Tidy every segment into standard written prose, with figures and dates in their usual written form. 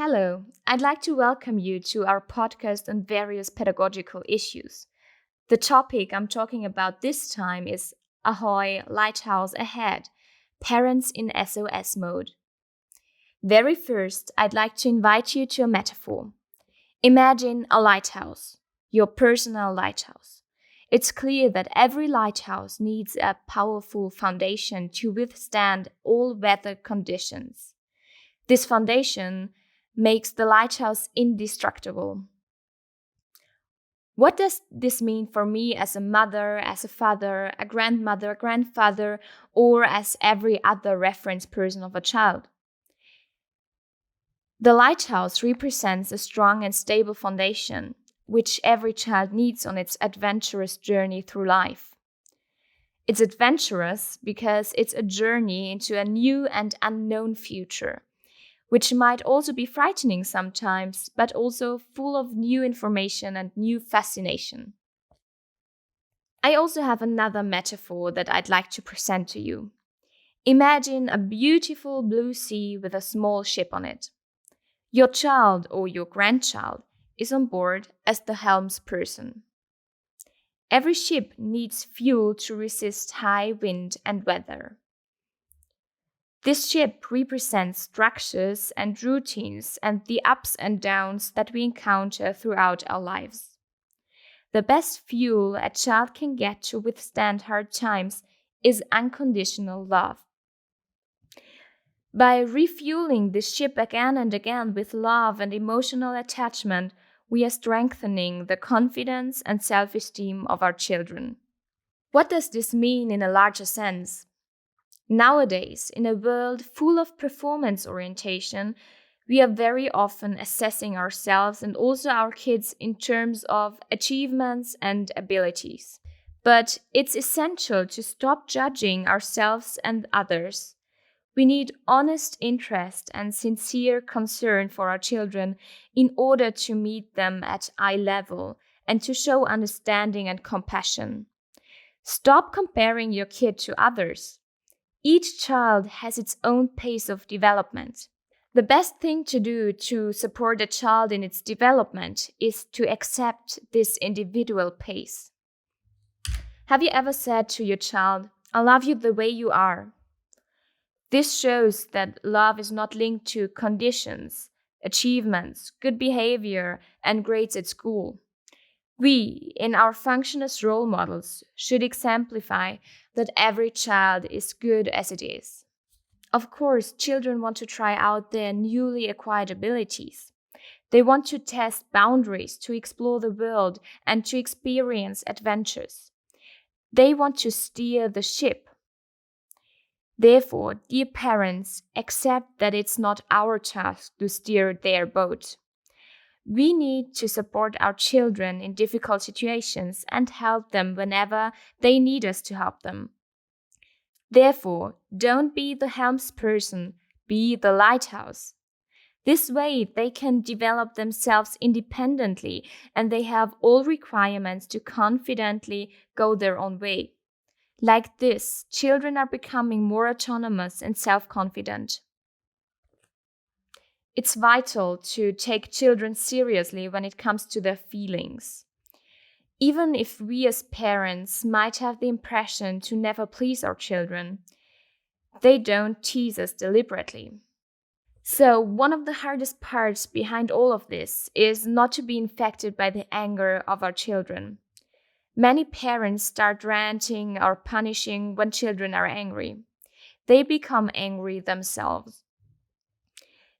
Hello, I'd like to welcome you to our podcast on various pedagogical issues. The topic I'm talking about this time is AHOI, Lighthouse Ahead, Parents in SOS Mode. Very first, I'd like to invite you to a metaphor. Imagine a lighthouse, your personal lighthouse. It's clear that every lighthouse needs a powerful foundation to withstand all weather conditions. This foundation makes the lighthouse indestructible. What does this mean for me as a mother, as a father, a grandmother, grandfather, or as every other reference person of a child? The lighthouse represents a strong and stable foundation, which every child needs on its adventurous journey through life. It's adventurous because it's a journey into a new and unknown future, which might also be frightening sometimes, but also full of new information and new fascination. I also have another metaphor that I'd like to present to you. Imagine a beautiful blue sea with a small ship on it. Your child or your grandchild is on board as the helmsperson. Every ship needs fuel to resist high wind and weather. This ship represents structures and routines and the ups and downs that we encounter throughout our lives. The best fuel a child can get to withstand hard times is unconditional love. By refueling the ship again and again with love and emotional attachment, we are strengthening the confidence and self-esteem of our children. What does this mean in a larger sense? Nowadays, in a world full of performance orientation, we are very often assessing ourselves and also our kids in terms of achievements and abilities. But it's essential to stop judging ourselves and others. We need honest interest and sincere concern for our children in order to meet them at eye level and to show understanding and compassion. Stop comparing your kid to others. Each child has its own pace of development. The best thing to do to support a child in its development is to accept this individual pace. Have you ever said to your child, "I love you the way you are"? This shows that love is not linked to conditions, achievements, good behavior, and grades at school. We, in our function as role models, should exemplify that every child is good as it is. Of course, children want to try out their newly acquired abilities. They want to test boundaries, to explore the world, and to experience adventures. They want to steer the ship. Therefore, dear parents, accept that it's not our task to steer their boat. We need to support our children in difficult situations and help them whenever they need us to help them. Therefore, don't be the helmsperson, be the lighthouse. This way, they can develop themselves independently and they have all requirements to confidently go their own way. Like this, children are becoming more autonomous and self-confident. It's vital to take children seriously when it comes to their feelings. Even if we as parents might have the impression to never please our children, they don't tease us deliberately. So, one of the hardest parts behind all of this is not to be infected by the anger of our children. Many parents start ranting or punishing when children are angry. They become angry themselves.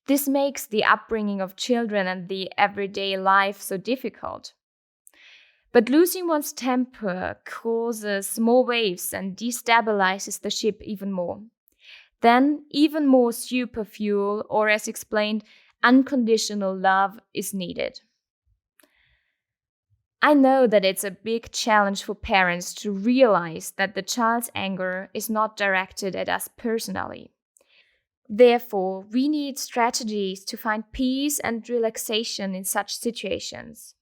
This makes the upbringing of children and the everyday life so difficult. But losing one's temper causes more waves and destabilizes the ship even more. Then even more super fuel, or as explained, unconditional love is needed. I know that it's a big challenge for parents to realize that the child's anger is not directed at us personally. Therefore, we need strategies to find peace and relaxation in such situations.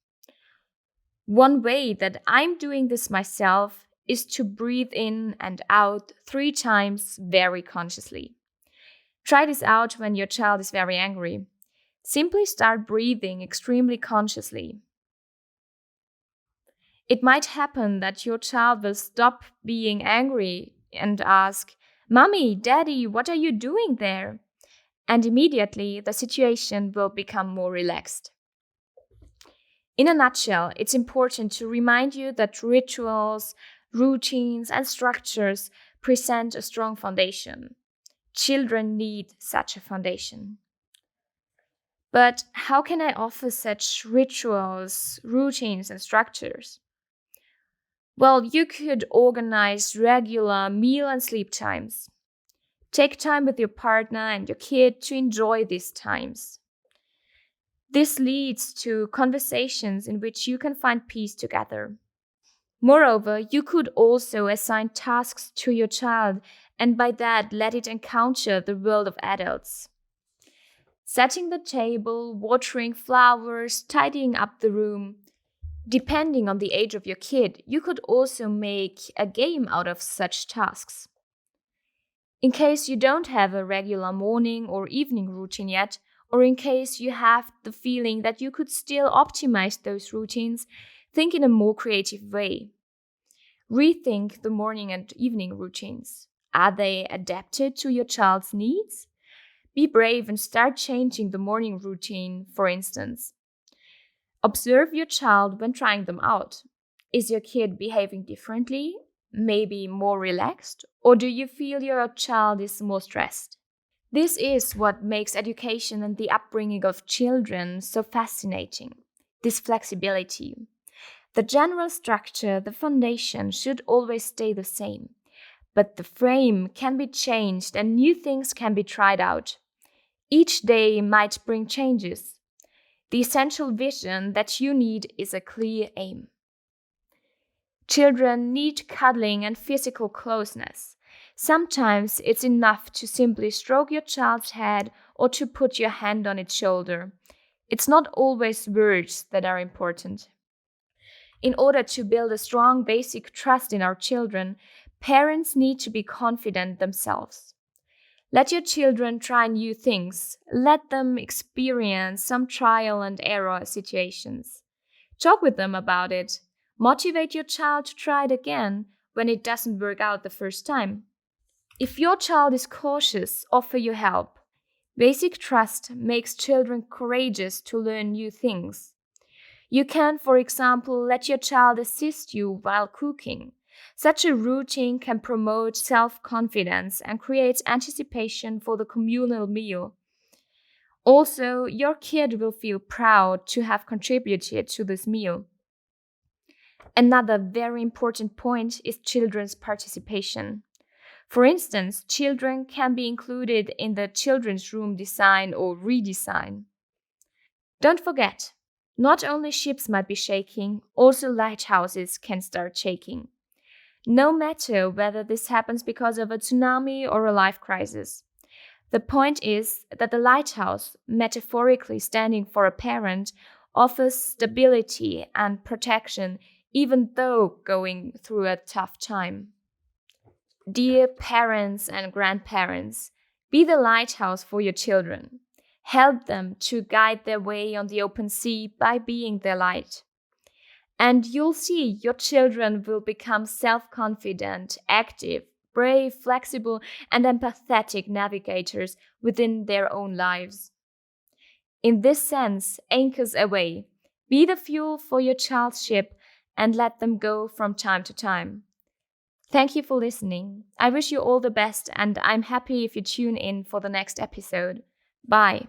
One way that I'm doing this myself is to breathe in and out 3 times very consciously. Try this out when your child is very angry. Simply start breathing extremely consciously. It might happen that your child will stop being angry and ask, "Mommy, Daddy, what are you doing there?" And immediately the situation will become more relaxed. In a nutshell, it's important to remind you that rituals, routines, and structures present a strong foundation. Children need such a foundation. But how can I offer such rituals, routines, and structures? Well, you could organize regular meal and sleep times. Take time with your partner and your kid to enjoy these times. This leads to conversations in which you can find peace together. Moreover, you could also assign tasks to your child and by that let it encounter the world of adults. Setting the table, watering flowers, tidying up the room. Depending on the age of your kid, you could also make a game out of such tasks. In case you don't have a regular morning or evening routine yet, or in case you have the feeling that you could still optimize those routines, think in a more creative way. Rethink the morning and evening routines. Are they adapted to your child's needs? Be brave and start changing the morning routine, for instance. Observe your child when trying them out. Is your kid behaving differently? Maybe more relaxed? Or do you feel your child is more stressed? This is what makes education and the upbringing of children so fascinating. This flexibility. The general structure, the foundation, should always stay the same. But the frame can be changed and new things can be tried out. Each day might bring changes. The essential vision that you need is a clear aim. Children need cuddling and physical closeness. Sometimes it's enough to simply stroke your child's head or to put your hand on its shoulder. It's not always words that are important. In order to build a strong basic trust in our children, parents need to be confident themselves. Let your children try new things. Let them experience some trial and error situations. Talk with them about it. Motivate your child to try it again when it doesn't work out the first time. If your child is cautious, offer your help. Basic trust makes children courageous to learn new things. You can, for example, let your child assist you while cooking. Such a routine can promote self-confidence and create anticipation for the communal meal. Also, your kid will feel proud to have contributed to this meal. Another very important point is children's participation. For instance, children can be included in the children's room design or redesign. Don't forget, not only ships might be shaking, also lighthouses can start shaking. No matter whether this happens because of a tsunami or a life crisis. The point is that the lighthouse, metaphorically standing for a parent, offers stability and protection even though going through a tough time. Dear parents and grandparents, be the lighthouse for your children. Help them to guide their way on the open sea by being their light. And you'll see your children will become self-confident, active, brave, flexible, and empathetic navigators within their own lives. In this sense, anchors away. Be the fuel for your child's ship and let them go from time to time. Thank you for listening. I wish you all the best, and I'm happy if you tune in for the next episode. Bye.